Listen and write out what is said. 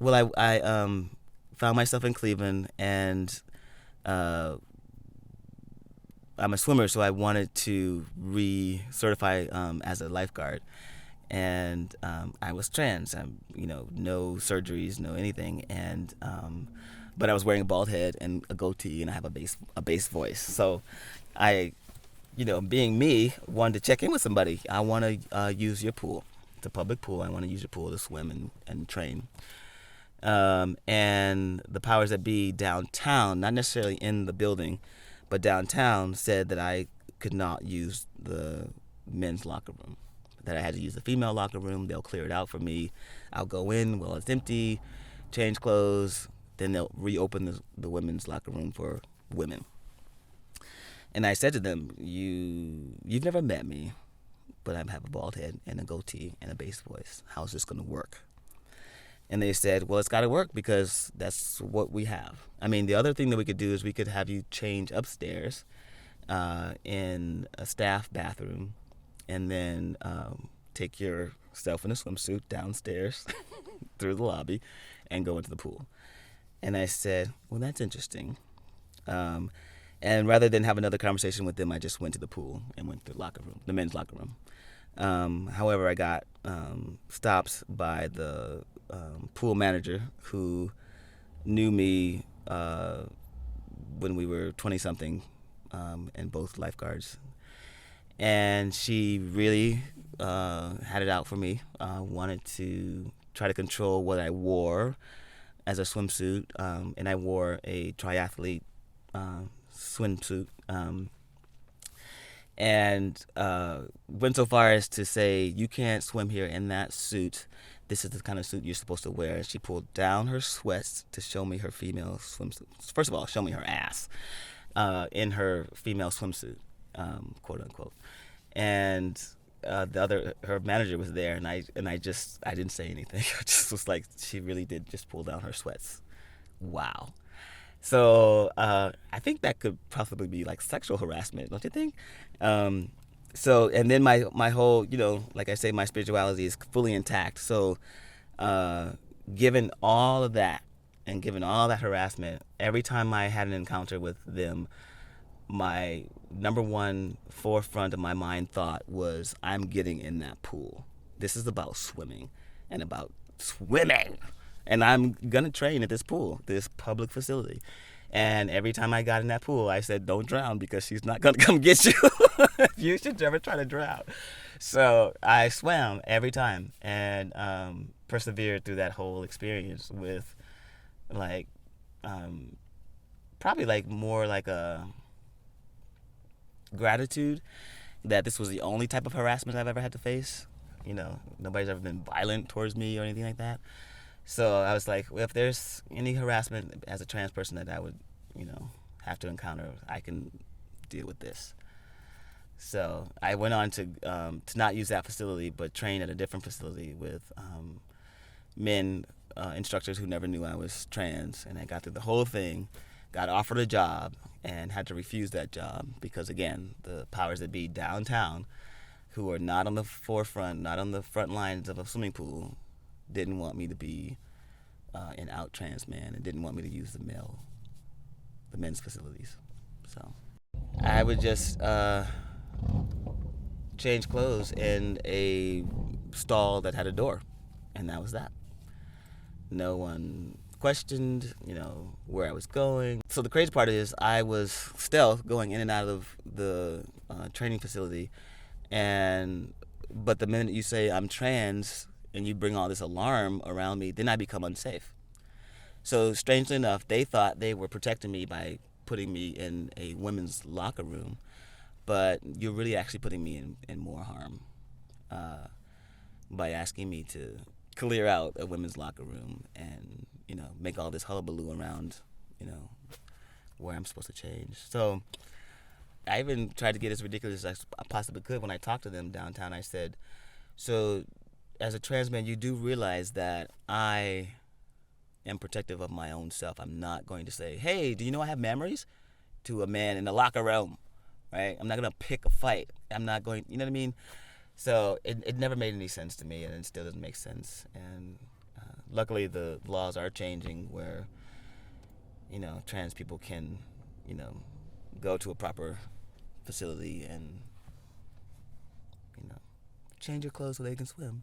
Well, I found myself in Cleveland, and uh, I'm a swimmer, so I wanted to recertify as a lifeguard. And I was trans. No surgeries, no anything, and but I was wearing a bald head and a goatee, and I have a bass voice. So I, being me, wanted to check in with somebody. I want to use your pool. It's a public pool. I want to use your pool to swim and train. And the powers that be downtown, not necessarily in the building, but downtown, said that I could not use the men's locker room, that I had to use the female locker room. They'll clear it out for me. I'll go in while it's empty, change clothes, then they'll reopen the women's locker room for women. And I said to them, you've never met me, but I have a bald head and a goatee and a bass voice. How's this going to work? And they said, well, it's got to work because that's what we have. I mean, the other thing that we could do is we could have you change upstairs in a staff bathroom, and then take yourself in a swimsuit downstairs through the lobby and go into the pool. And I said, well, that's interesting. And rather than have another conversation with them, I just went to the pool and went to the men's locker room. However, I got stopped by the pool manager, who knew me when we were 20-something, and both lifeguards. And she really had it out for me. Wanted to try to control what I wore as a swimsuit, and I wore a triathlete swimsuit, and went so far as to say, you can't swim here in that suit. This is the kind of suit you're supposed to wear. And she pulled down her sweats to show me her female swimsuit. First of all, show me her ass in her female swimsuit, quote unquote. And her manager was there, and I didn't say anything. I just was like, she really did just pull down her sweats. Wow. So I think that could possibly be like sexual harassment, don't you think? So, and then my whole, like I say, my spirituality is fully intact. So given all of that, and given all that harassment, every time I had an encounter with them, my number one forefront of my mind thought was, I'm getting in that pool. This is about swimming, and about swimming. And I'm going to train at this pool, this public facility. And every time I got in that pool, I said, don't drown, because she's not going to come get you. You should never try to drown. So I swam every time, and persevered through that whole experience with probably more like a gratitude that this was the only type of harassment I've ever had to face. Nobody's ever been violent towards me or anything like that. So I was like, well, if there's any harassment as a trans person that I would, have to encounter, I can deal with this. So I went on to not use that facility, but train at a different facility with men instructors who never knew I was trans. And I got through the whole thing, got offered a job, and had to refuse that job because, again, the powers that be downtown, who are not on the forefront, not on the front lines of a swimming pool, didn't want me to be an out trans man, and didn't want me to use the men's facilities. So I would just change clothes in a stall that had a door, and that was that. No one questioned, where I was going. So the crazy part is, I was stealth going in and out of the training facility, but the minute you say I'm trans and you bring all this alarm around me, then I become unsafe. So strangely enough, they thought they were protecting me by putting me in a women's locker room, but you're really actually putting me in more harm by asking me to clear out a women's locker room and, make all this hullabaloo around, where I'm supposed to change. So I even tried to get as ridiculous as I possibly could when I talked to them downtown. I said, so as a trans man, you do realize that I am protective of my own self. I'm not going to say, hey, do you know I have memories, to a man in the locker room, right? I'm not going to pick a fight. I'm not going, you know what I mean? So it never made any sense to me, and it still doesn't make sense. And luckily the laws are changing where, trans people can, go to a proper facility and, change your clothes so they can swim.